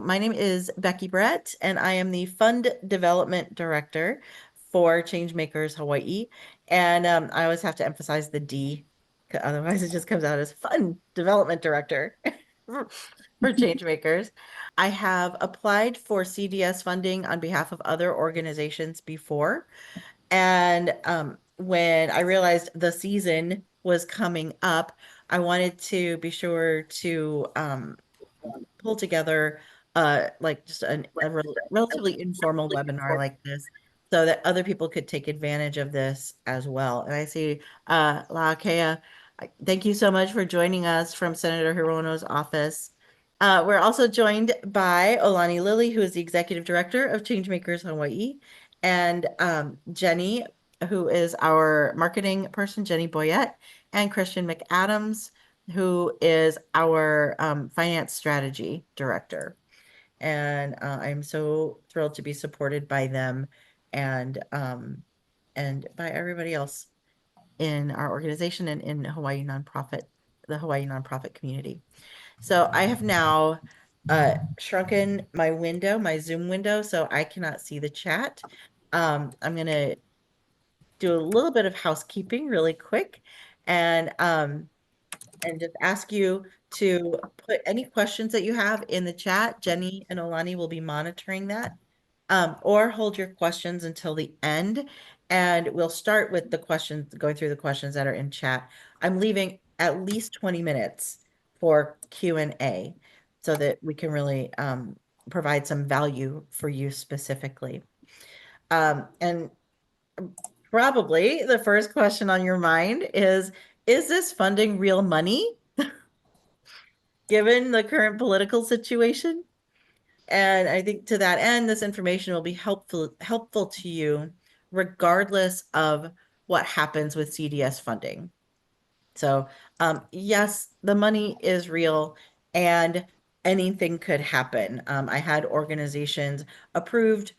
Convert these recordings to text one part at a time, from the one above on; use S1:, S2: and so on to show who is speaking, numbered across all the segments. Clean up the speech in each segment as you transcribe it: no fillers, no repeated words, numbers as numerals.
S1: my name is Becky Brett, and I am the Fund Development Director for ChangeMakers Hawaiʻi. And I always have to emphasize the D, otherwise it just comes out as Fund Development Director for ChangeMakers. I have applied for CDS funding on behalf of other organizations before. And when I realized the season was coming up, I wanted to be sure to pull together like just a relatively informal webinar like this so that other people could take advantage of this as well. And I see Laʻakea, thank you so much for joining us from Senator Hirono's office. We're also joined by Olani Lilly, who is the Executive Director of ChangeMakers Hawaiʻi, and Jenny, who is our marketing person, Jenny Boyette, and Christian McAdams, who is our finance strategy director. And I'm so thrilled to be supported by them and by everybody else in our organization and in Hawaii nonprofit, the Hawaii nonprofit community. So I have now shrunken my window, my Zoom window, so I cannot see the chat. I'm going to do a little bit of housekeeping really quick and just ask you to put any questions that you have in the chat. Jenny and Olani will be monitoring that. Or hold your questions until the end. And we'll start with the questions, going through the questions that are in chat. I'm leaving at least 20 minutes for Q&A so that we can really provide some value for you specifically. And probably the first question on your mind is this funding real money given the current political situation? And I think to that end, this information will be helpful to you regardless of what happens with CDS funding. So yes, the money is real and anything could happen. I had organizations approved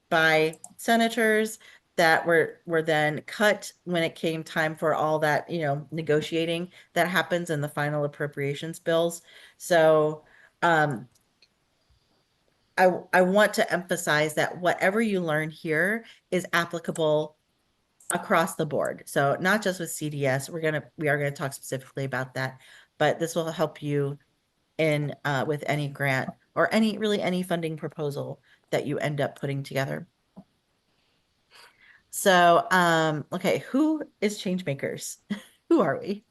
S1: by senators that were then cut when it came time for all that, negotiating that happens in the final appropriations bills. So I want to emphasize that whatever you learn here is applicable across the board. So not just with CDS, we are gonna talk specifically about that, but this will help you in with any grant or any funding proposal that you end up putting together. So okay, who is Changemakers? Who are we?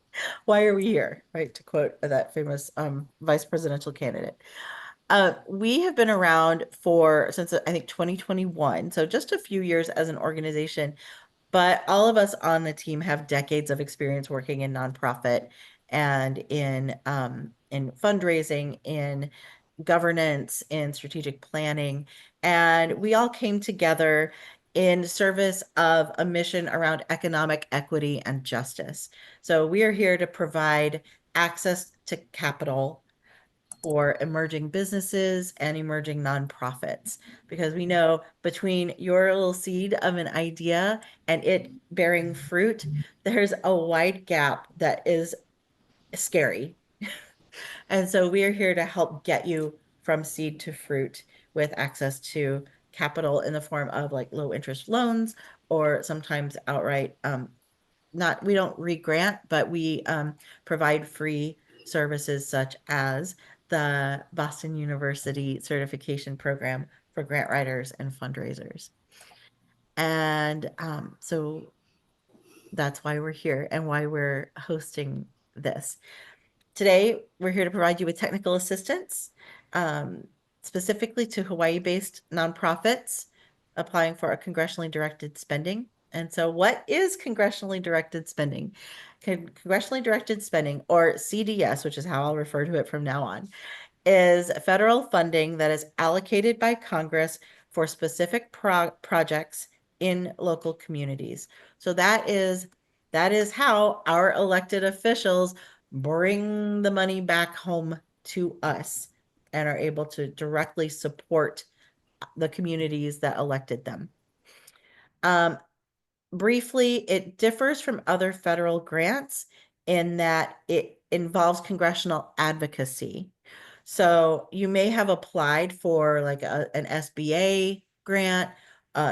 S1: Why are we here? Right, to quote that famous vice presidential candidate. We have been around since I think 2021, so just a few years as an organization, but all of us on the team have decades of experience working in nonprofit and in fundraising, in governance, in strategic planning, and we all came together in service of a mission around economic equity and justice. So we are here to provide access to capital for emerging businesses and emerging nonprofits, because we know between your little seed of an idea and it bearing fruit, there's a wide gap that is scary. And so we are here to help get you from seed to fruit with access to capital in the form of like low interest loans or sometimes outright we don't re-grant, but we provide free services such as the Boston University certification program for grant writers and fundraisers. And so that's why we're here and why we're hosting this. Today, we're here to provide you with technical assistance, specifically to Hawaii-based nonprofits applying for a congressionally directed spending. And so what is congressionally directed spending? Congressionally directed spending, or CDS, which is how I'll refer to it from now on, is federal funding that is allocated by Congress for specific projects in local communities. So that is how our elected officials bring the money back home to us and are able to directly support the communities that elected them. Briefly, it differs from other federal grants in that it involves congressional advocacy. So you may have applied for like an SBA grant,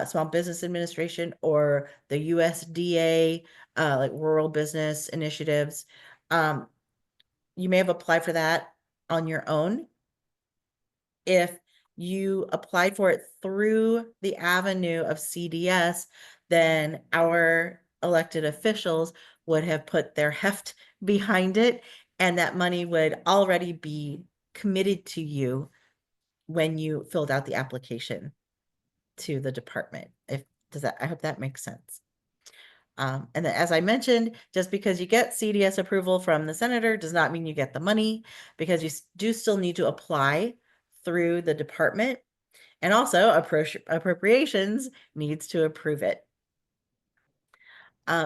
S1: Small Business Administration, or the USDA, like Rural Business Initiatives. You may have applied for that on your own. If you applied for it through the avenue of CDS, then our elected officials would have put their heft behind it, and that money would already be committed to you when you filled out the application to the department. I hope that makes sense. And then, as I mentioned, just because you get CDS approval from the senator does not mean you get the money, because you do still need to apply through the department. And also appropriations needs to approve it.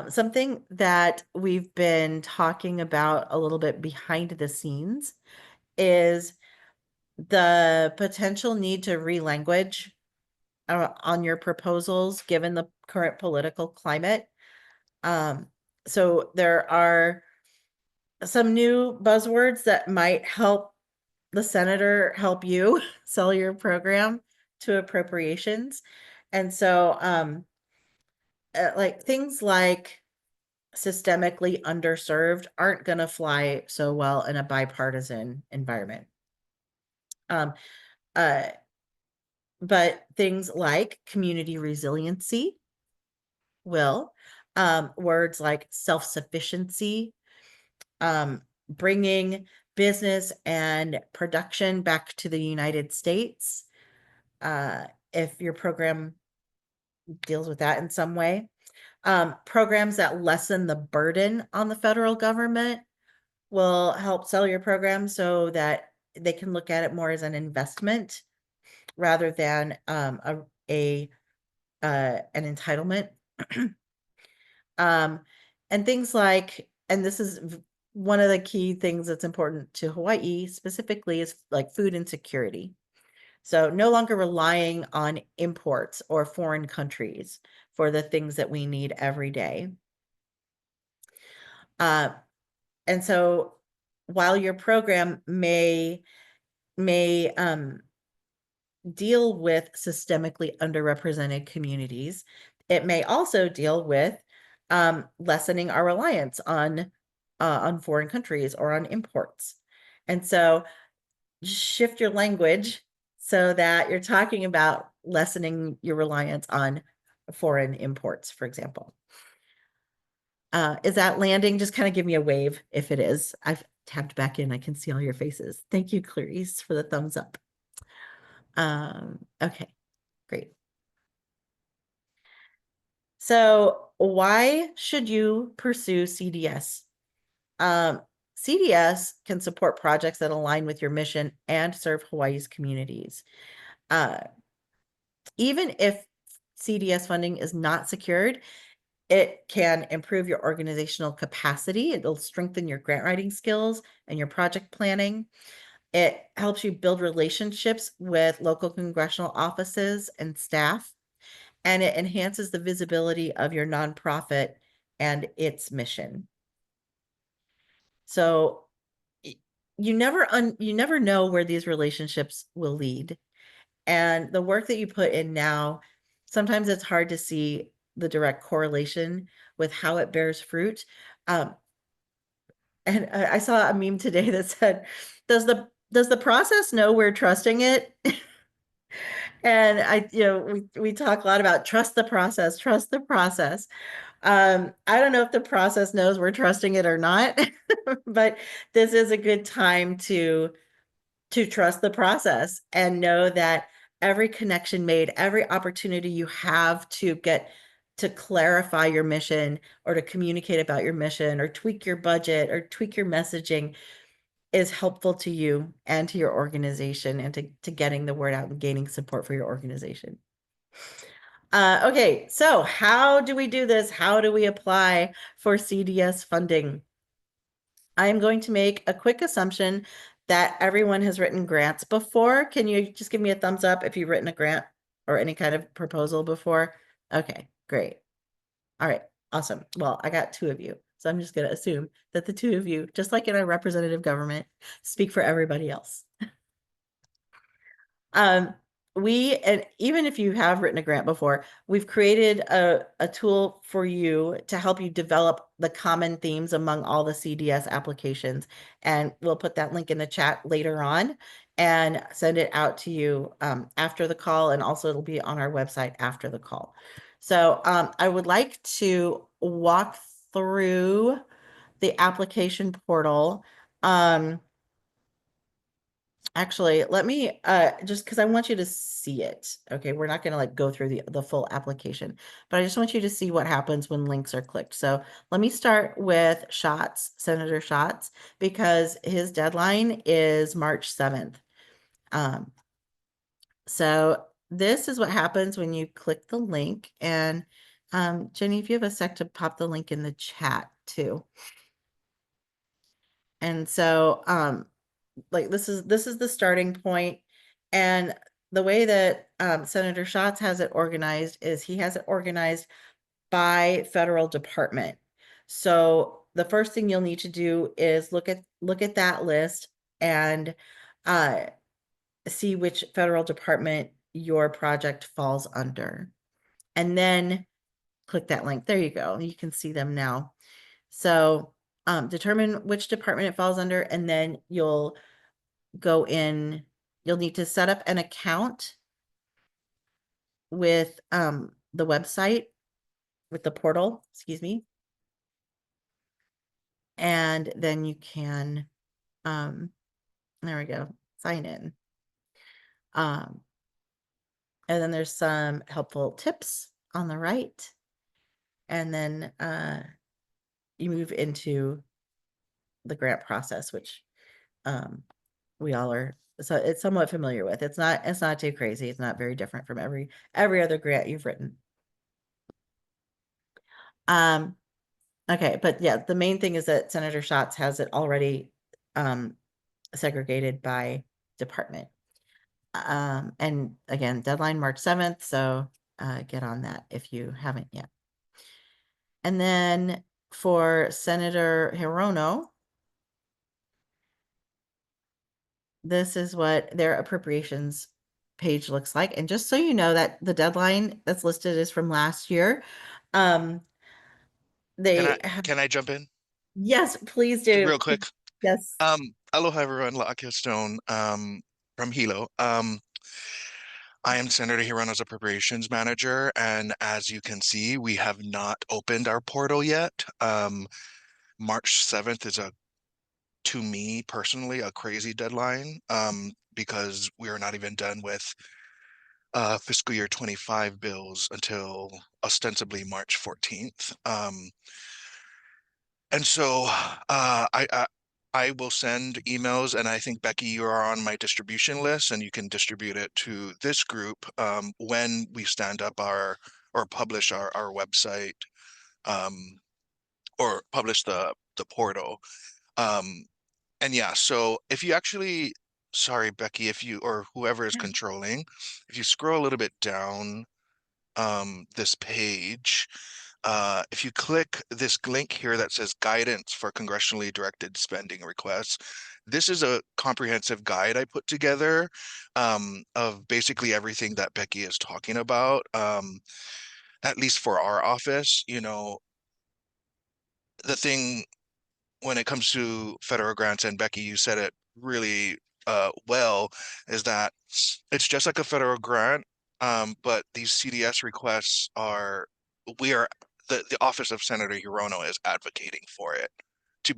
S1: Something that we've been talking about a little bit behind the scenes is the potential need to relanguage on your proposals, given the current political climate. So there are some new buzzwords that might help the senator help you sell your program to appropriations. And so like things like systemically underserved aren't going to fly so well in a bipartisan environment. Um, uh, but things like community resiliency will, words like self-sufficiency, bringing business and production back to the United States, if your program deals with that in some way. Programs that lessen the burden on the federal government will help sell your program so that they can look at it more as an investment rather than an entitlement. And things like, and this is one of the key things that's important to Hawaii specifically, is like food insecurity. So no longer relying on imports or foreign countries for the things that we need every day. And so while your program may deal with systemically underrepresented communities, it may also deal with lessening our reliance on foreign countries or on imports. And so shift your language so that you're talking about lessening your reliance on foreign imports, for example. Is that landing? Just kind of give me a wave if it is. I've tabbed back in. I can see all your faces. Thank you, Clarice, for the thumbs up. Okay, great. So why should you pursue CDS? CDS can support projects that align with your mission and serve Hawaii's communities. Even if CDS funding is not secured, it can improve your organizational capacity. It'll strengthen your grant writing skills and your project planning. It helps you build relationships with local congressional offices and staff, and it enhances the visibility of your nonprofit and its mission. So you never know where these relationships will lead. And the work that you put in now, sometimes it's hard to see the direct correlation with how it bears fruit. And I saw a meme today that said, does the process know we're trusting it? And we talk a lot about trust the process, trust the process. I don't know if the process knows we're trusting it or not, but this is a good time to trust the process and know that every connection made, every opportunity you have to get to clarify your mission or to communicate about your mission or tweak your budget or tweak your messaging is helpful to you and to your organization and to getting the word out and gaining support for your organization. Okay, so how do we do this? How do we apply for CDS funding? I am going to make a quick assumption that everyone has written grants before. Can you just give me a thumbs up if you've written a grant or any kind of proposal before? Okay, great. All right, awesome. Well, I got 2 of you. So I'm just going to assume that the two of you, just like in our representative government, speak for everybody else. And even if you have written a grant before, we've created a tool for you to help you develop the common themes among all the CDS applications. And we'll put that link in the chat later on and send it out to you after the call. And also it'll be on our website after the call. So I would like to walk through the application portal. Actually, let me just because I want you to see it. Okay, we're not going to like go through the full application, but I just want you to see what happens when links are clicked. So let me start with Schatz, Senator Schatz, because his deadline is March 7th. So this is what happens when you click the link. And Jenny, if you have a sec to pop the link in the chat too. And so like this is the starting point. And the way that Senator Schatz has it organized is he has it organized by federal department. So the first thing you'll need to do is look at that list and see which federal department your project falls under. And then click that link. There you go. You can see them now. So determine which department it falls under, and then you'll go in, you'll need to set up an account with the website, with the portal, excuse me. And then you can, there we go, sign in. And then there's some helpful tips on the right. And then you move into the grant process, which we all are, so it's somewhat familiar with. It's not too crazy. It's not very different from every other grant you've written. Okay, but yeah, the main thing is that Senator Schatz has it already segregated by department. And again, deadline March 7th, so get on that if you haven't yet. And then for Senator Hirono, this is what their appropriations page looks like. And just so you know that the deadline that's listed is from last year. They have,
S2: Can I jump in
S1: yes, please do.
S2: real quick?
S1: Yes.
S2: Aloha everyone, Laʻakea Stone from Hilo. I am Senator Hirono's appropriations manager, and as you can see, we have not opened our portal yet. March 7th is to me personally, a crazy deadline, because we are not even done with fiscal year 25 bills until ostensibly March 14th. And so I will send emails, and I think, Becky, you are on my distribution list, and you can distribute it to this group when we stand up or publish our website, or publish the portal. And yeah, so if you actually, sorry, Becky, if you or whoever is controlling, if you scroll a little bit down this page, if you click this link here that says guidance for congressionally directed spending requests, this is a comprehensive guide I put together of basically everything that Becky is talking about, at least for our office. You know, the thing when it comes to federal grants, and Becky, you said it really well, is that it's just like a federal grant, but these CDS requests are, we are, the Office of Senator Hirono is advocating for it to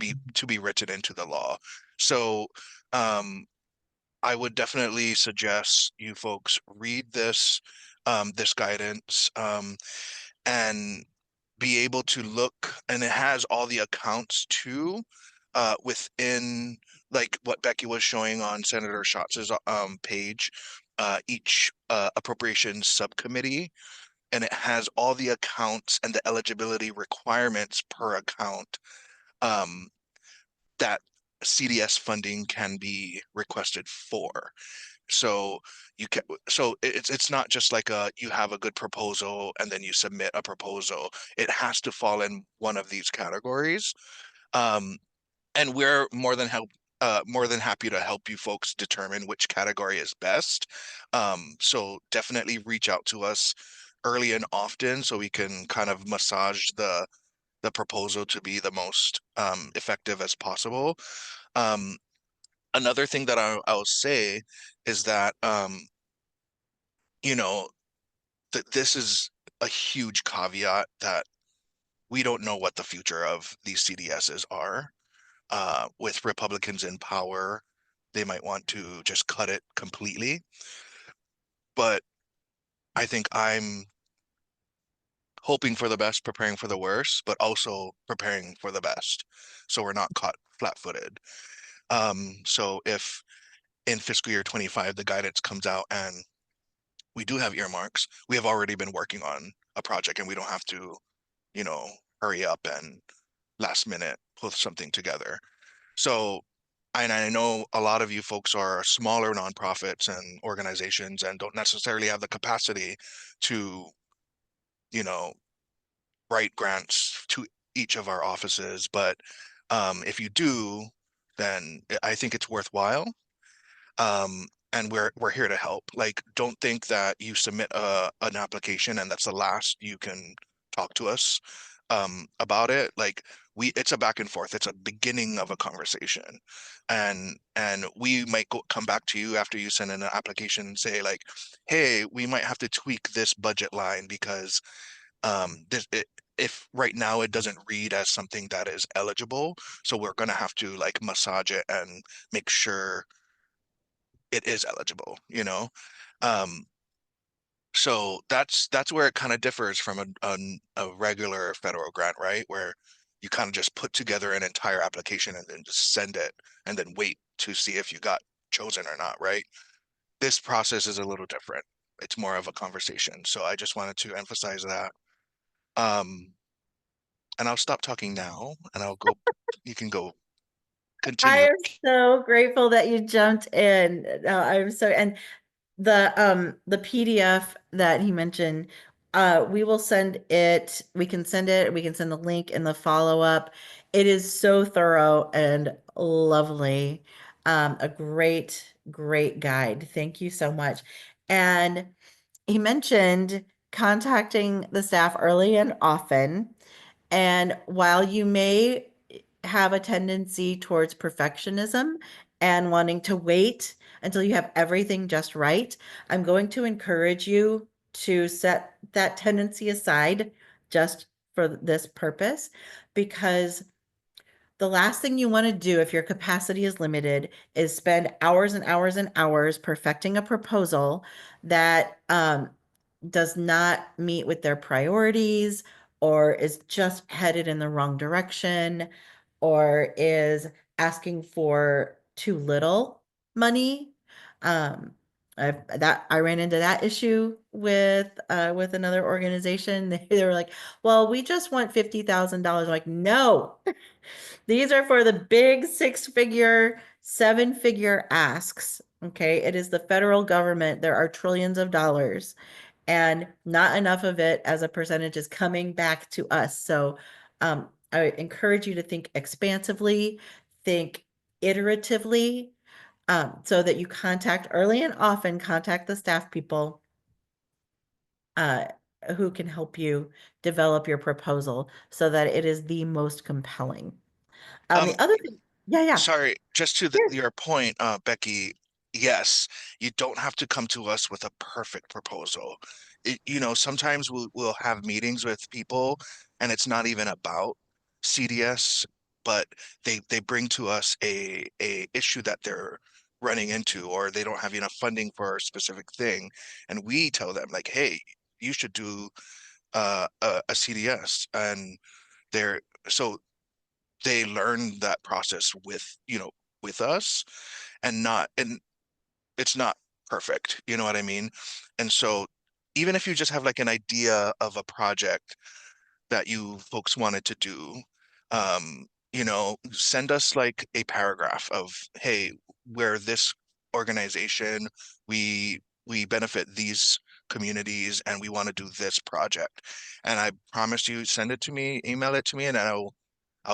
S2: be written into the law. So I would definitely suggest you folks read this this guidance, and be able to look, and it has all the accounts too, within, like what Becky was showing on Senator Schatz's page, each appropriations subcommittee, and it has all the accounts and the eligibility requirements per account, that CDS funding can be requested for. So you can, so it's not just like you have a good proposal and then you submit a proposal. It has to fall in one of these categories. Um, and we're more than happy to help you folks determine which category is best. So definitely reach out to us early and often so we can kind of massage the proposal to be the most effective as possible. Um, Another thing that I'll say is that you know, that this is a huge caveat that we don't know what the future of these CDSs are. With Republicans in power, they might want to just cut it completely. But I think I'm hoping for the best, preparing for the worst, but also preparing for the best. So we're not caught flat-footed. So if in fiscal year 25, the guidance comes out and we do have earmarks, we have already been working on a project and we don't have to, you know, hurry up and last minute put something together. So, and I know a lot of you folks are smaller nonprofits and organizations and don't necessarily have the capacity to, you know, write grants to each of our offices. But if you do, then I think it's worthwhile. And we're here to help. Like, don't think that you submit an application and that's the last you can talk to us about it. Like it's a back and forth. It's a beginning of a conversation. And we might come back to you after you send in an application and say like, hey, we might have to tweak this budget line because if right now it doesn't read as something that is eligible, so we're gonna have to like massage it and make sure it is eligible, you know? Um, so that's where it kind of differs from a regular federal grant, right? Where you kind of just put together an entire application and then just send it and then wait to see if you got chosen or not, right? This process is a little different. It's more of a conversation. So I just wanted to emphasize that. Um, and I'll stop talking now and I'll go, you can go
S1: I
S2: continue.
S1: am so grateful that you jumped in. I'm so, and the PDF that he mentioned, we will send it, we can send the link in the follow-up. It is so thorough and lovely. A great guide. Thank you so much. And he mentioned contacting the staff early and often. And while you may have a tendency towards perfectionism and wanting to wait until you have everything just right, I'm going to encourage you to set that tendency aside just for this purpose, because the last thing you want to do if your capacity is limited is spend hours and hours and hours perfecting a proposal that does not meet with their priorities or is just headed in the wrong direction or is asking for too little money. Um, I ran into that issue with another organization. They were like, "Well, we just want $50,000." Like, no, these are for the big six-figure, seven-figure asks. Okay, it is the federal government. There are trillions of dollars, and not enough of it as a percentage is coming back to us. So, I encourage you to think expansively, think iteratively, so that you contact early and often contact the staff people uh, who can help you develop your proposal so that it is the most compelling.
S2: Um,
S1: The other thing, yeah, yeah.
S2: Sorry, just to
S1: Yes.
S2: your point, Becky, yes, you don't have to come to us with a perfect proposal. Sometimes we'll have meetings with people and it's not even about CDS, but they bring to us a issue that they're running into or they don't have enough funding for a specific thing. And we tell them like, hey, you should do a CDS. And they're so they learn that process with us and it's not perfect, you know what I mean? And so even if you just have like an idea of a project that you folks wanted to do, send us like a paragraph of, hey, we're this organization, we benefit these communities and we want to do this project. And I promise you, send it to me, email it to me, and I'll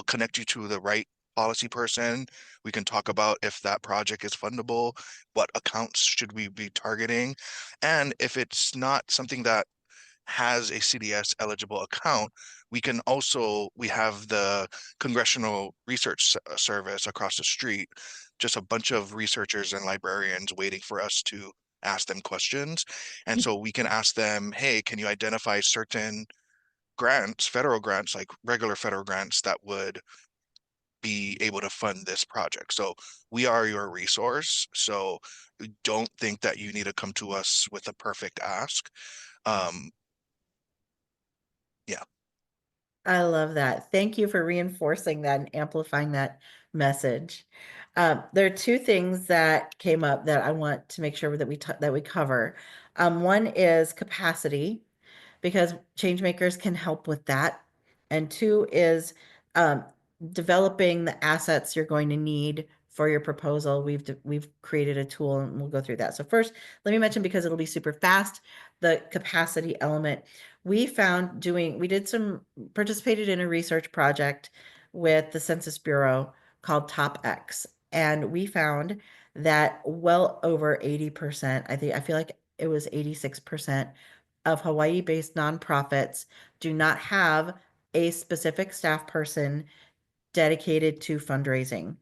S2: connect you to the right policy person. We can talk about if that project is fundable, what accounts should we be targeting, and if it's not something that has a CDS eligible account, we have the Congressional Research Service across the street, just a bunch of researchers and librarians waiting for us to ask them questions. And so we can ask them, hey, can you identify certain grants, federal grants, like regular federal grants that would be able to fund this project? So we are your resource. So don't think that you need to come to us with a perfect ask. Um, yeah.
S1: I love that. Thank you for reinforcing that and amplifying that message. There are two things that came up that I want to make sure that we cover. One is capacity, because change makers can help with that. And two is um, developing the assets you're going to need for your proposal. We've created a tool and we'll go through that. So first, let me mention, because it'll be super fast, the capacity element. We did some participated in a research project with the Census Bureau called Top X, and we found that well over 80%, I feel like it was 86% of Hawaii-based nonprofits do not have a specific staff person dedicated to fundraising.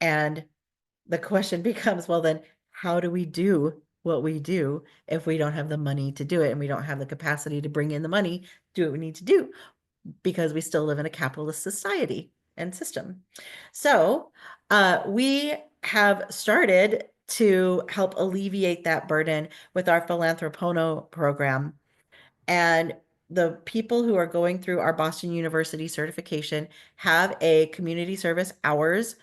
S1: And the question becomes, well, then how do we do what we do if we don't have the money to do it and we don't have the capacity to bring in the money, do what we need to do, because we still live in a capitalist society and system. So we have started to help alleviate that burden with our Philanthropono program. And the people who are going through our Boston University certification have a community service hours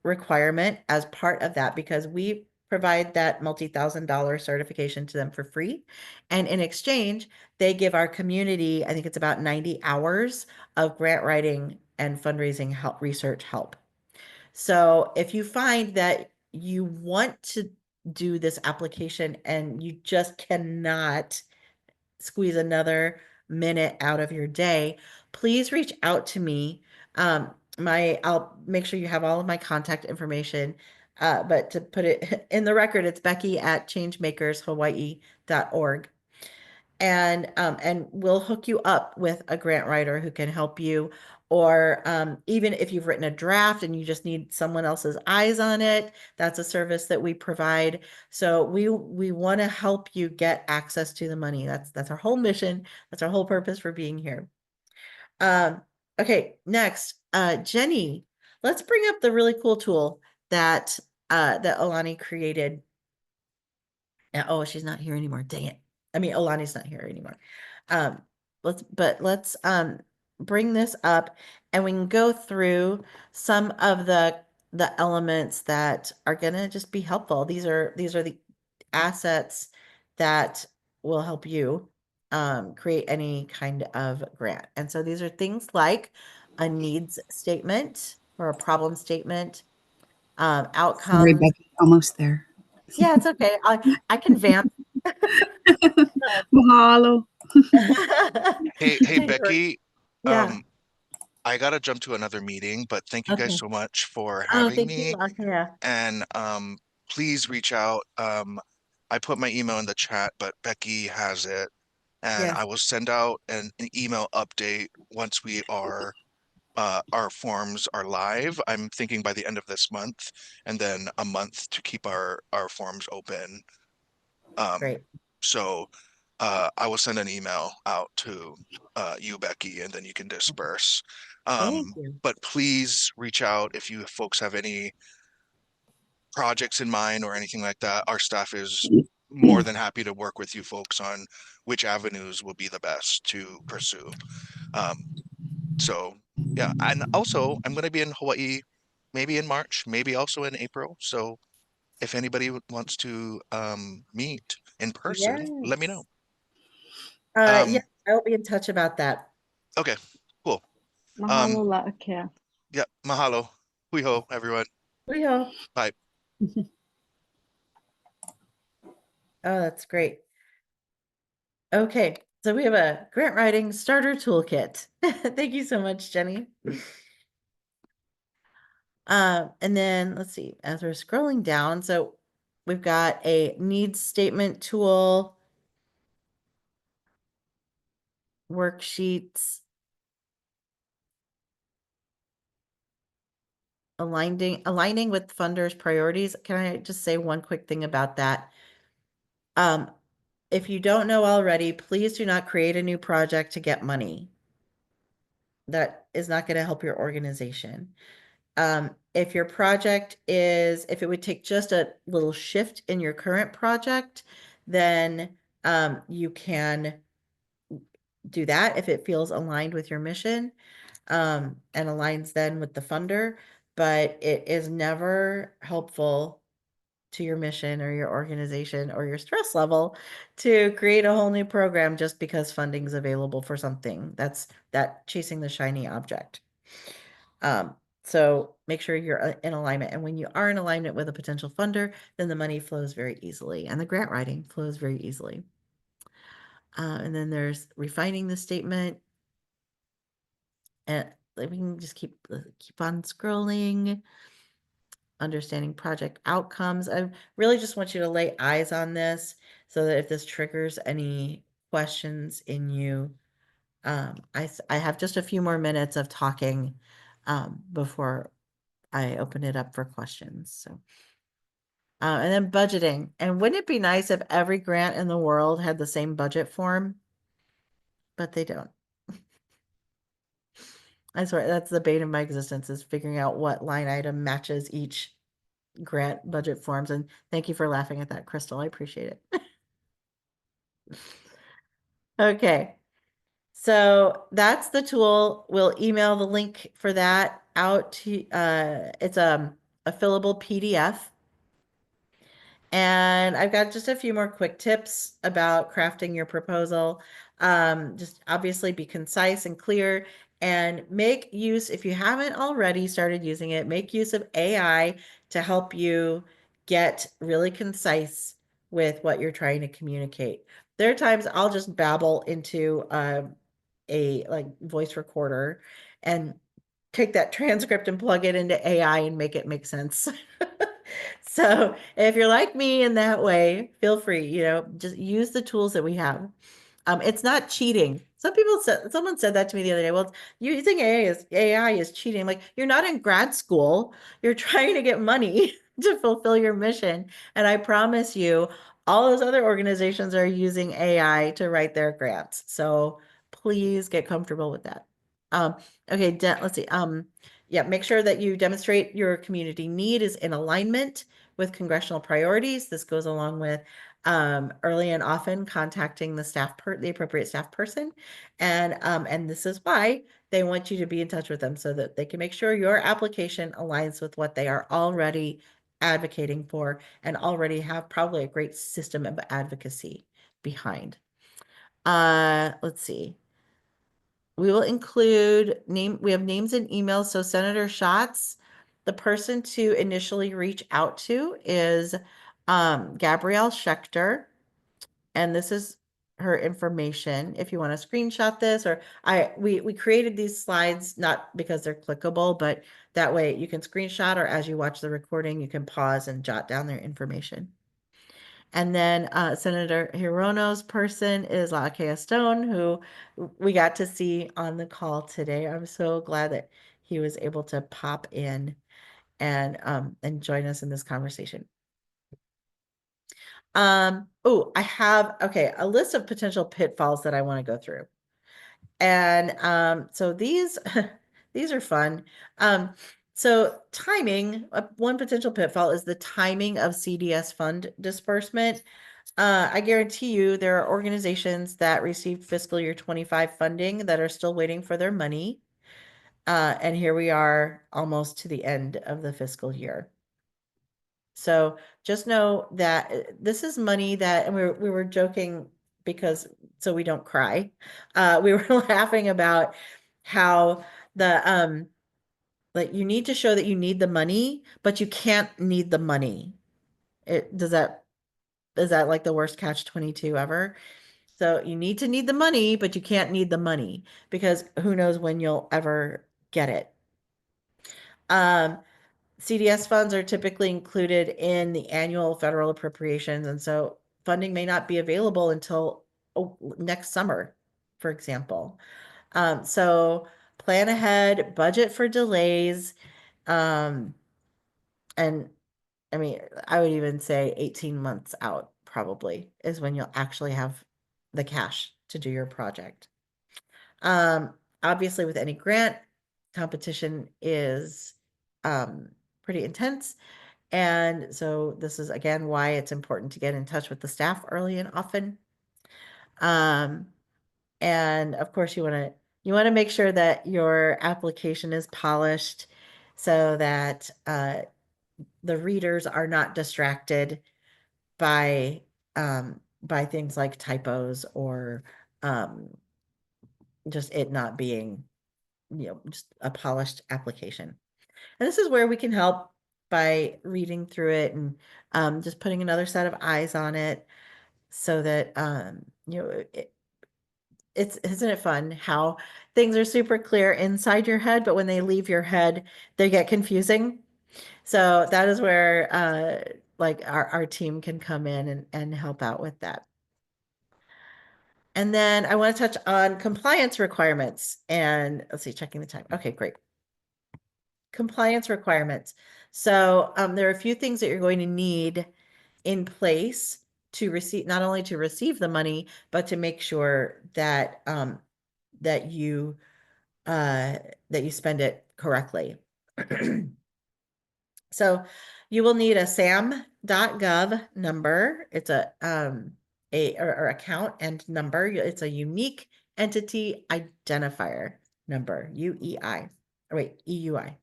S1: requirement as part of that, because we provide that multi-thousand-dollar certification to them for free. And in exchange, they give our community, I think it's about 90 hours of grant writing and fundraising help, research help. So if you find that you want to do this application and you just cannot squeeze another minute out of your day, please reach out to me. I'll make sure you have all of my contact information. But to put it in the record, it's Becky at changemakershawaii.org. And we'll hook you up with a grant writer who can help you. Or even if you've written a draft and you just need someone else's eyes on it, that's a service that we provide. So we want to help you get access to the money. That's our whole mission. That's our whole purpose for being here. Um, okay, next, Jenny, let's bring up the really cool tool that Alani created. Oh, she's not here anymore. Dang it. I mean, Alani's not here anymore. Um, let's bring this up and we can go through some of the elements that are gonna just be helpful. These are the assets that will help you create any kind of grant. And so these are things like a needs statement or a problem statement,
S3: Sorry,
S1: outcomes.
S3: Becky, almost there.
S1: Yeah, it's okay. I can vamp.
S3: Mahalo.
S2: Hey, Becky,
S1: Yeah.
S2: um, I gotta jump to another meeting, but thank you guys
S1: Okay.
S2: so much for
S1: Oh,
S2: having
S1: thank you,
S2: me.
S1: Laʻakea.
S2: And please reach out. I put my email in the chat, but Becky has it, and
S1: Yes,
S2: I will send out an email update once our forms are live. I'm thinking by the end of this month, and then a month to keep our forms open. Um,
S1: great.
S2: so I will send an email out to you, Becky, and then you can disperse.
S1: Thank you.
S2: But please reach out if you folks have any projects in mind or anything like that. Our staff is more than happy to work with you folks on which avenues will be the best to pursue. Um, so yeah, and also I'm going to be in Hawaii, maybe in March, maybe also in April. So if anybody wants to meet in person, let me know.
S1: Yes.
S2: Um,
S1: I'll be in touch about that.
S2: okay, cool. Um,
S4: Mahalo Laʻakea.
S2: yeah, mahalo. Hui hou, everyone.
S1: Oh,
S2: Bye.
S1: that's great. Okay, so we have a grant writing starter toolkit. Thank you so much, Jenny. And then let's see, as we're scrolling down, so we've got a needs statement tool, worksheets, aligning with funders' priorities. Can I just say one quick thing about that? If you don't know already, please do not create a new project to get money. That is not going to help your organization. If your project if it would take just a little shift in your current project, then you can do that if it feels aligned with your mission and aligns then with the funder. But it is never helpful to your mission or your organization or your stress level to create a whole new program just because funding is available for something. That's chasing the shiny object. So make sure you're in alignment. And when you are in alignment with a potential funder, then the money flows very easily and the grant writing flows very easily. And then there's refining the statement. And we can just keep on scrolling. Understanding project outcomes. I really just want you to lay eyes on this so that if this triggers any questions in you, I have just a few more minutes of talking before I open it up for questions. So, and then budgeting. And wouldn't it be nice if every grant in the world had the same budget form? But they don't. I swear that's the bane of my existence, is figuring out what line item matches each grant budget forms. And thank you for laughing at that, Crystal. I appreciate it. Okay. So that's the tool. We'll email the link for that out to it's a fillable PDF. And I've got just a few more quick tips about crafting your proposal. Just obviously be concise and clear, and make use, if you haven't already started using it, make use of AI to help you get really concise with what you're trying to communicate. There are times I'll just babble into a like voice recorder and take that transcript and plug it into AI and make it make sense. So if you're like me in that way, feel free, just use the tools that we have. It's not cheating. Someone said that to me the other day. Well, you think AI is cheating. Like, you're not in grad school. You're trying to get money to fulfill your mission. And I promise you, all those other organizations are using AI to write their grants. So please get comfortable with that. Okay, let's see. Yeah, make sure that you demonstrate your community need is in alignment with congressional priorities. This goes along with early and often contacting the appropriate staff person. And this is why they want you to be in touch with them, so that they can make sure your application aligns with what they are already advocating for and already have probably a great system of advocacy behind. Let's see. We will include we have names and emails. So Senator Schatz, the person to initially reach out to is Gabrielle Schechter. And this is her information. If you want to screenshot this, or we created these slides not because they're clickable, but that way you can screenshot, or as you watch the recording, you can pause and jot down their information. And then Senator Hirono's person is Laʻakea Stone, who we got to see on the call today. I'm so glad that he was able to pop in and join us in this conversation. Oh, I have, okay, a list of potential pitfalls that I want to go through. And so these these are fun. So timing, one potential pitfall is the timing of CDS fund disbursement. I guarantee you there are organizations that received fiscal year 25 funding that are still waiting for their money. And here we are almost to the end of the fiscal year. So just know that this is money that, and we were joking because, so we don't cry. We were laughing about how The like you need to show that you need the money, but you can't need the money. Is that like the worst catch 22 ever? So you need to need the money, but you can't need the money because who knows when you'll ever get it. CDS funds are typically included in the annual federal appropriations, and so funding may not be available until next summer, for example. So plan ahead, budget for delays, and I mean, I would even say 18 months out probably is when you'll actually have the cash to do your project. Obviously, with any grant, competition is pretty intense. And so this is again why it's important to get in touch with the staff early and often. Um, and of course, you want to make sure that your application is polished so that the readers are not distracted by things like typos or um, just it not being, just a polished application. And this is where we can help by reading through it and just putting another set of eyes on it so that it's isn't it fun how things are super clear inside your head, but when they leave your head, they get confusing. So that is where like our team can come in and help out with that. And then I want to touch on compliance requirements. And let's see, checking the time. Okay, great. Compliance requirements. So there are a few things that you're going to need in place to receive, not only to receive the money, but to make sure that that you that you spend it correctly. So you will need a sam.gov number. It's or account and number. It's a unique entity identifier number, UEI. Or wait, EUI.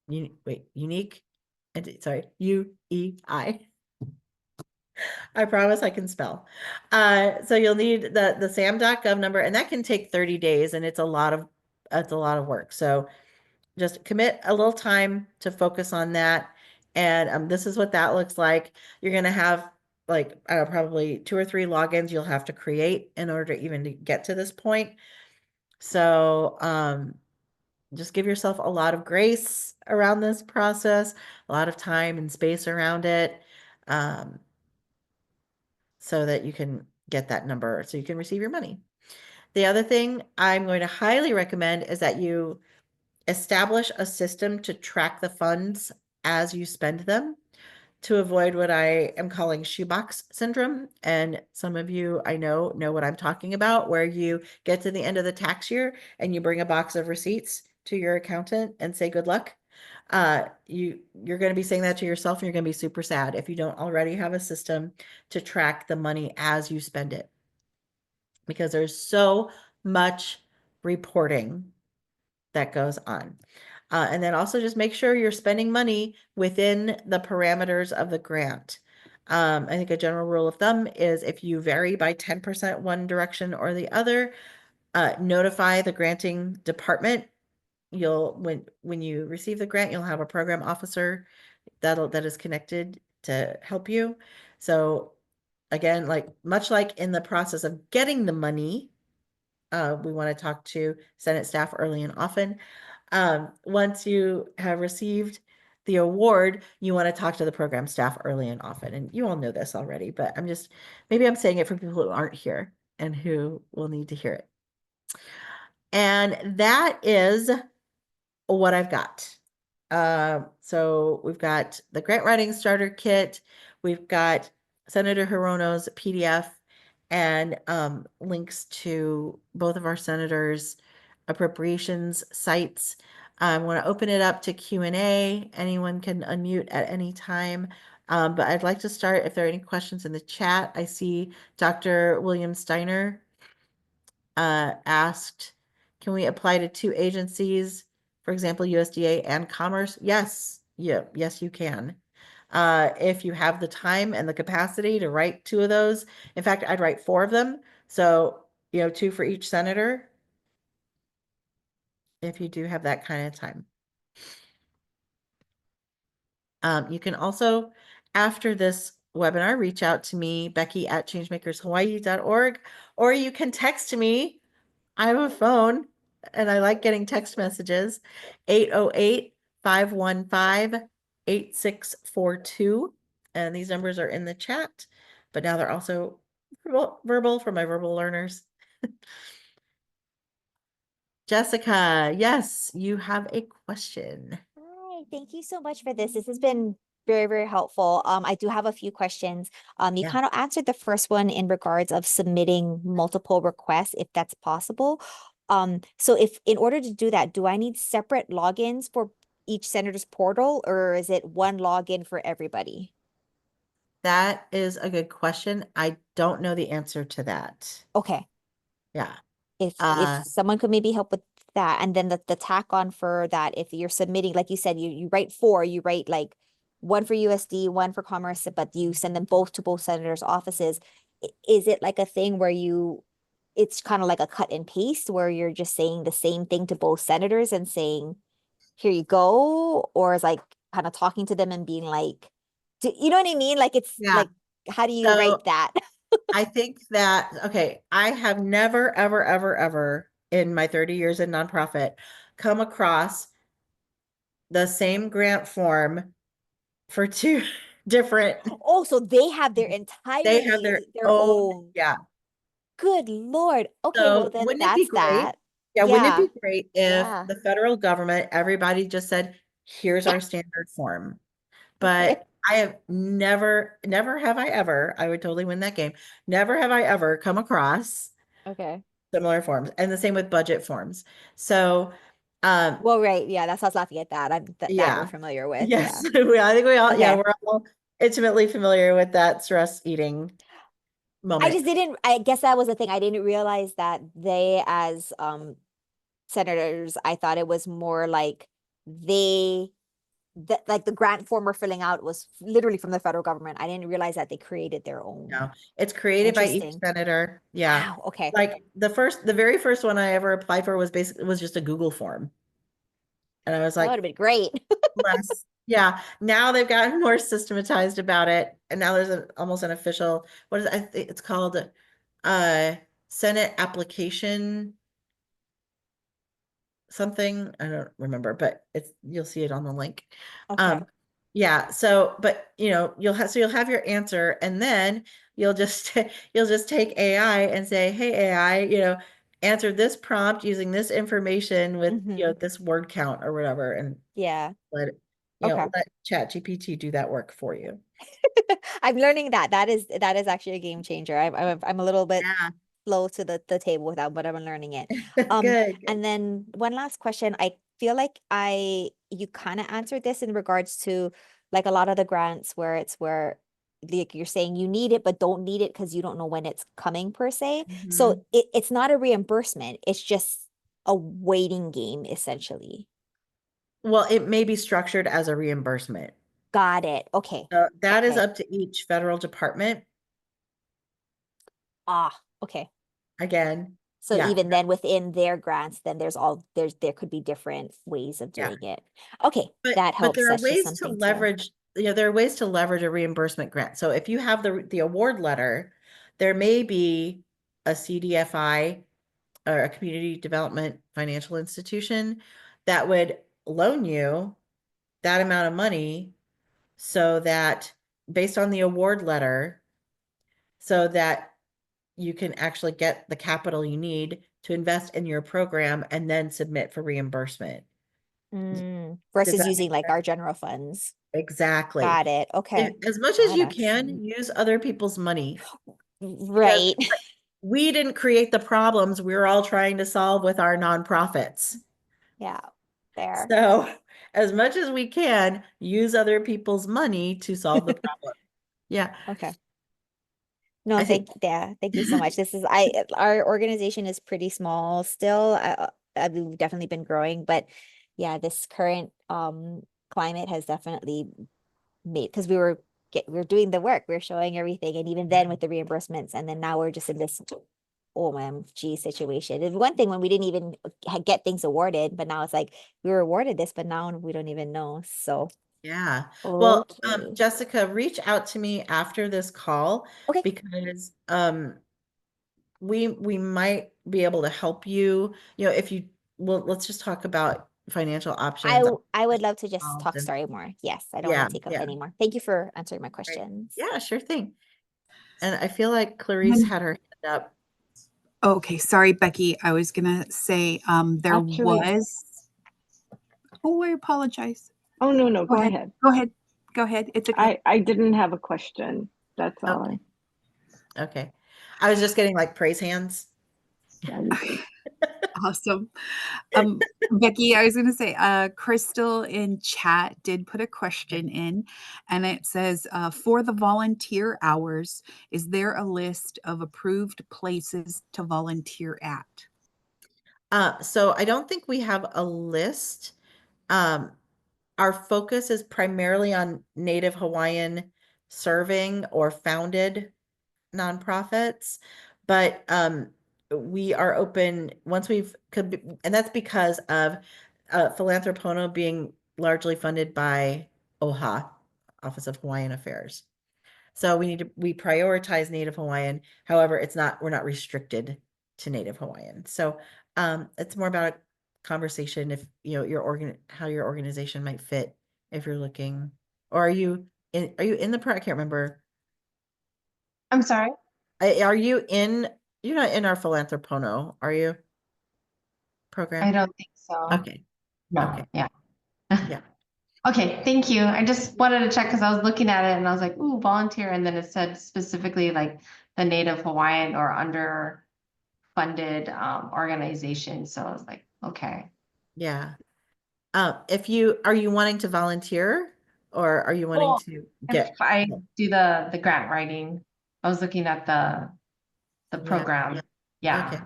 S1: Unique entity, sorry, UEI. I promise I can spell. So you'll need the sam.gov number, and that can take 30 days, and it's a lot of work. So just commit a little time to focus on that. And this is what that looks like. You're going to have like probably 2 or 3 logins you'll have to create in order to even to get to this point. So just give yourself a lot of grace around this process, a lot of time and space around it, so that you can get that number so you can receive your money. The other thing I'm going to highly recommend is that you establish a system to track the funds as you spend them to avoid what I am calling shoebox syndrome. And some of you I know what I'm talking about, where you get to the end of the tax year and you bring a box of receipts to your accountant and say good luck. You're going to be saying that to yourself, and you're going to be super sad if you don't already have a system to track the money as you spend it, because there's so much reporting that goes on. And then also just make sure you're spending money within the parameters of the grant. I think a general rule of thumb is if you vary by 10% one direction or the other, notify the granting department. When you receive the grant, you'll have a program officer that is connected to help you. So again, much like in the process of getting the money, we want to talk to Senate staff early and often. Once you have received the award, you want to talk to the program staff early and often. And you all know this already, but maybe I'm saying it for people who aren't here and who will need to hear it. And that is what I've got. So we've got the grant writing starter kit. We've got Senator Hirono's PDF and links to both of our senators' appropriations sites. I want to open it up to Q&A. Anyone can unmute at any time. But I'd like to start if there are any questions in the chat. I see Dr. William Steiner asked, can we apply to 2 agencies, for example, USDA and Commerce? Yes. Yeah. Yes, you can. If you have the time and the capacity to write 2 of those. In fact, I'd write 4 of them. So, 2 for each senator. if you do have that kind of time. You can also, after this webinar, reach out to me, Becky at changemakershawaii.org, or you can text me. I have a phone and I like getting text messages. 808-515-8642. And these numbers are in the chat, but now they're also verbal for my verbal learners. Jessica, yes, you have a question.
S4: Hi, thank you so much for this. This has been very, very helpful. I do have a few questions. You
S1: Yeah.
S4: kind of answered the first one in regards of submitting multiple requests, if that's possible. So if in order to do that, do I need separate logins for each senator's portal, or is it one login for everybody?
S1: That is a good question. I don't know the answer to that.
S4: Okay.
S1: Yeah.
S4: If someone could maybe help with that, and then the tack on for that, if you're submitting, like you said, you write four, you write like one for USD, one for Commerce, but you send them both to both senators' offices. Is it like a thing where it's kind of like a cut and paste where you're just saying the same thing to both senators and saying, here you go, or is like kind of talking to them and being like, you know what I mean? Like it's
S1: Yeah.
S4: like, how do you
S1: So
S4: write that?
S1: I think that, okay, I have never, ever, ever, ever in my 30 years in nonprofit come across the same grant form for two different,
S4: Oh, so they have their
S1: they have their
S4: entirely their
S1: own,
S4: own.
S1: yeah.
S4: Good Lord. Okay, well
S1: So
S4: then
S1: wouldn't it be
S4: that's
S1: great?
S4: that.
S1: Yeah, wouldn't it
S4: Yeah.
S1: be great if
S4: Yeah.
S1: the federal government, everybody just said, here's our standard form?
S4: Okay.
S1: But I have never have I ever, I would totally win that game. Never have I ever come across
S4: Okay.
S1: similar forms, and the same with budget forms. So, um,
S4: Well, right. Yeah, that's I was laughing at that. That we're
S1: yeah,
S4: familiar with.
S1: yes,
S4: Yeah.
S1: I think we all, yeah,
S4: Okay.
S1: we're all intimately familiar with that stress eating
S4: I
S1: moment.
S4: just didn't, I guess that was the thing. I didn't realize that they as senators, I thought it was more like they that like the grant form we're filling out was literally from the federal government. I didn't realize that they created their own.
S1: No, it's created by each
S4: Interesting.
S1: senator. Yeah.
S4: Wow. Okay.
S1: Like the very first one I ever applied for was just a Google form. And I was
S4: That
S1: like,
S4: would have been great.
S1: less. Yeah. Now they've gotten more systematized about it. And now there's almost an official, what is it? I think it's called Senate application something. I don't remember, but you'll see it on the link.
S4: Okay.
S1: Um, yeah, so but you'll have your answer, and then you'll just you'll just take AI and say, hey AI, answer this prompt using this information with
S4: Hmm.
S1: this word count or whatever, and
S4: Yeah.
S1: let
S4: Okay.
S1: let ChatGPT do that work for you.
S4: I'm learning that. That is actually a game changer. I'm a little bit
S1: Yeah.
S4: slow to the table with that, but I'm learning it.
S1: Good, good.
S4: And then one last question. I feel like you kind of answered this in regards to like a lot of the grants where it's where like you're saying you need it but don't need it because you don't know when it's coming per se. So
S1: Mhm.
S4: it's not a reimbursement. It's just a waiting game essentially.
S1: Well, it may be structured as a reimbursement.
S4: Got it. Okay.
S1: So that is
S4: Okay.
S1: up to each federal department.
S4: Ah, okay.
S1: Again,
S4: So
S1: yeah,
S4: even then within their grants, then there could be different ways of
S1: yeah.
S4: doing it. Okay, that
S1: But
S4: helps.
S1: there are
S4: That's just
S1: ways to
S4: something to
S1: leverage, there are ways to leverage a reimbursement grant. So if you have the award letter, there may be a CDFI or a community development financial institution that would loan you that amount of money so that based on the award letter, so that you can actually get the capital you need to invest in your program and then submit for reimbursement. Does
S4: versus
S1: that
S4: using
S1: make
S4: like
S1: sense?
S4: our general funds.
S1: Exactly.
S4: Got it. Okay.
S1: As much as
S4: That
S1: you
S4: actually.
S1: can, use other people's money because
S4: Right.
S1: we didn't create the problems we're all trying to solve with our nonprofits.
S4: Yeah. There.
S1: So, as much as we can, use other people's money to solve the problem. Yeah,
S4: Okay. No,
S1: I think.
S4: thank you so much. Our organization is pretty small still. We've definitely been growing, but yeah, this current climate has definitely made because we were doing the work, we are showing everything, and even then with the reimbursements, and then now we're just in this OMG situation. It's one thing when we didn't even get things awarded, but now it's like we were awarded this, but now we don't even know. So
S1: Yeah. Well,
S4: okay.
S1: Jessica, reach out to me after this call
S4: Okay.
S1: because we might be able to help you. You know, if you well, let's just talk about financial options.
S4: I would love to just
S1: involved
S4: talk
S1: and-
S4: story more. Yes, I don't
S1: Yeah,
S4: want to take up
S1: yeah.
S4: any more. Thank you for answering my
S1: Right.
S4: questions.
S1: Yeah, sure thing. And I feel like Clarice had her hand up.
S3: Okay, sorry, Becky. I was gonna say there
S5: Actually,
S3: was. Oh, I apologize.
S5: oh, no,
S3: Go
S5: go
S3: ahead.
S5: ahead.
S3: Go ahead. Go ahead. It's okay.
S5: I didn't have a question. That's all.
S1: Okay. Okay. I was just getting like praise hands.
S5: Yeah, you did.
S3: Awesome. Becky, I was going to say, Crystal in chat did put a question in, and it says, for the volunteer hours, is there a list of approved places to volunteer at?
S1: So I don't think we have a list. Our focus is primarily on Native Hawaiian serving or founded nonprofits, but we are open once and that's because of Philanthropono being largely funded by OHA, Office of Hawaiian Affairs. So we prioritize Native Hawaiian. However, we're not restricted to Native Hawaiian. So it's more about a conversation if you know how your organization might fit if you're looking, or are you in the I can't remember.
S6: I'm sorry.
S1: Are you in? You're not in our Philanthropono, are you?
S6: I
S1: Program?
S6: don't think so.
S1: Okay.
S6: No.
S1: Okay.
S6: Yeah.
S1: Yeah.
S6: Okay. Thank you. I just wanted to check because I was looking at it and I was like, ooh, volunteer. And then it said specifically like the Native Hawaiian or underfunded organization. So I was like, okay.
S1: Yeah. Are you wanting to volunteer or are you wanting
S6: Well,
S1: to
S6: if
S1: get?
S6: I do the grant writing, I was looking at the
S1: Yeah.
S6: program. Yeah.
S1: Okay.
S6: I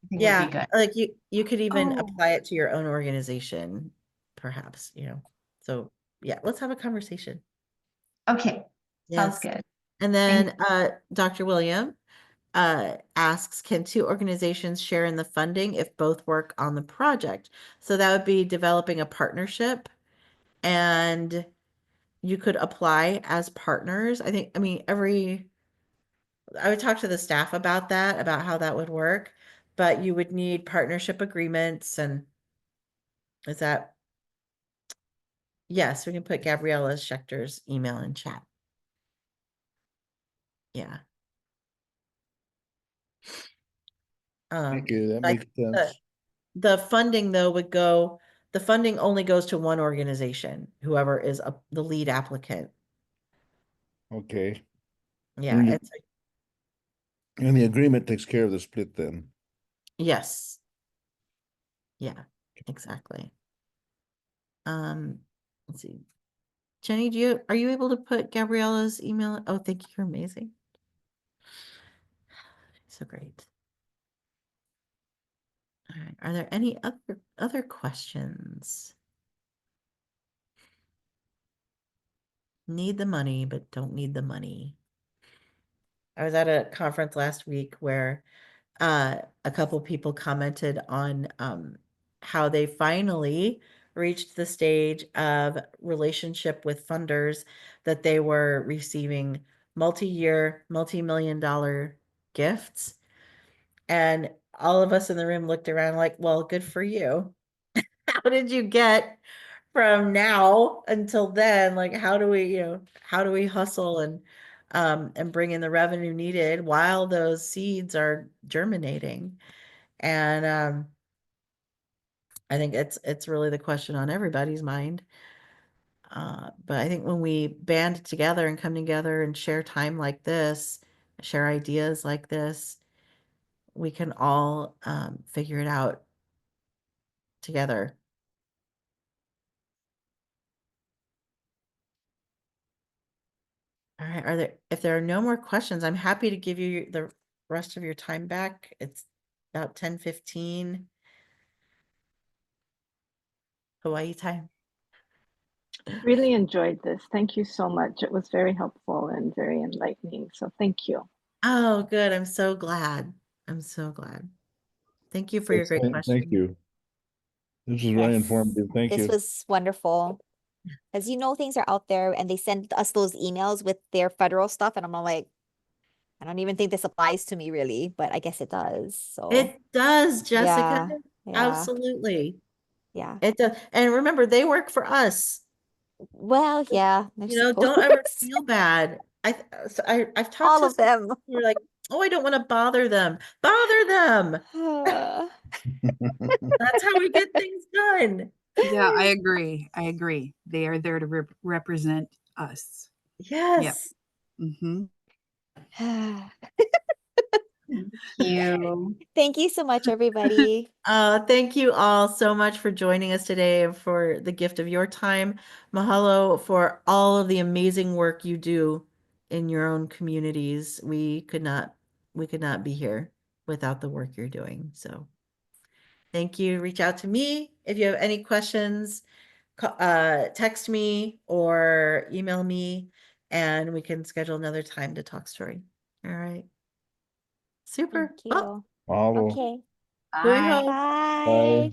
S6: think it'd
S1: Yeah.
S6: be good.
S1: Like you could even
S6: Oh.
S1: apply it to your own organization, perhaps, you know. So yeah, let's have a conversation.
S6: Okay. Sounds
S1: Yes.
S6: good.
S1: And
S6: Thank
S1: then Dr. William asks, can two organizations share in the funding if both work on the project? So that would be developing a partnership, and you could apply as partners. I mean, I would talk to the staff about that, about how that would work, but you would need partnership agreements. And is that, yes, we can put Gabriella Schechter's email in chat. Yeah.
S7: Thank you. That
S1: Like
S7: makes sense.
S1: the funding though the funding only goes to one organization, whoever is the lead applicant.
S7: Okay.
S1: Yeah,
S7: And,
S1: it's
S7: and the agreement takes care of the split then.
S1: yes. Yeah, exactly. Let's see. Jenny, are you able to put Gabriella's email? Oh, thank you. You're amazing. So great. All right. Are there any other questions? Need the money, but don't need the money. I was at a conference last week where a couple people commented on how they finally reached the stage of relationship with funders that they were receiving multi-year, multi-million-dollar gifts. And all of us in the room looked around like, well, good for you. How did you get from now until then? Like, how do we hustle and bring in the revenue needed while those seeds are germinating? And I think it's really the question on everybody's mind. But I think when we band together and come together and share time like this, share ideas like this, we can all figure it out together. All right. If there are no more questions, I'm happy to give you the rest of your time back. It's about 10:15 Hawaii time.
S5: Really enjoyed this. Thank you so much. It was very helpful and very enlightening. So thank you.
S1: Oh, good. I'm so glad. I'm so glad. Thank you for your great question.
S7: Thank you. This is very
S4: Yes.
S7: informative. Thank
S4: This
S7: you.
S4: was wonderful. Because things are out there and they send us those emails with their federal stuff, and I'm all like, I don't even think this applies to me really, but I guess it does. So
S1: It does, Jessica.
S4: yeah, yeah,
S1: Absolutely.
S4: yeah.
S1: It does. And remember, they work for us.
S4: Well, yeah, I
S1: Don't ever
S4: suppose.
S1: feel bad. I've talked
S4: All
S1: to
S4: of them.
S1: some who are like, oh, I don't want to bother them. Bother them. That's how we get things done.
S3: Yeah, I agree. I agree. They are there to represent us.
S1: Yes.
S3: Mm-hmm.
S6: Thank you.
S4: Thank you so much, everybody.
S1: Thank you all so much for joining us today and for the gift of your time. Mahalo for all of the amazing work you do in your own communities. We could not be here without the work you're doing. So thank you. Reach out to me if you have any questions. Text me or email me, and we can schedule another time to talk story. All right. Super.
S4: Thank you.
S1: Well,
S7: Mahalo.
S4: Okay.
S1: hui
S6: Bye.
S1: hou.
S4: Bye.
S7: Bye.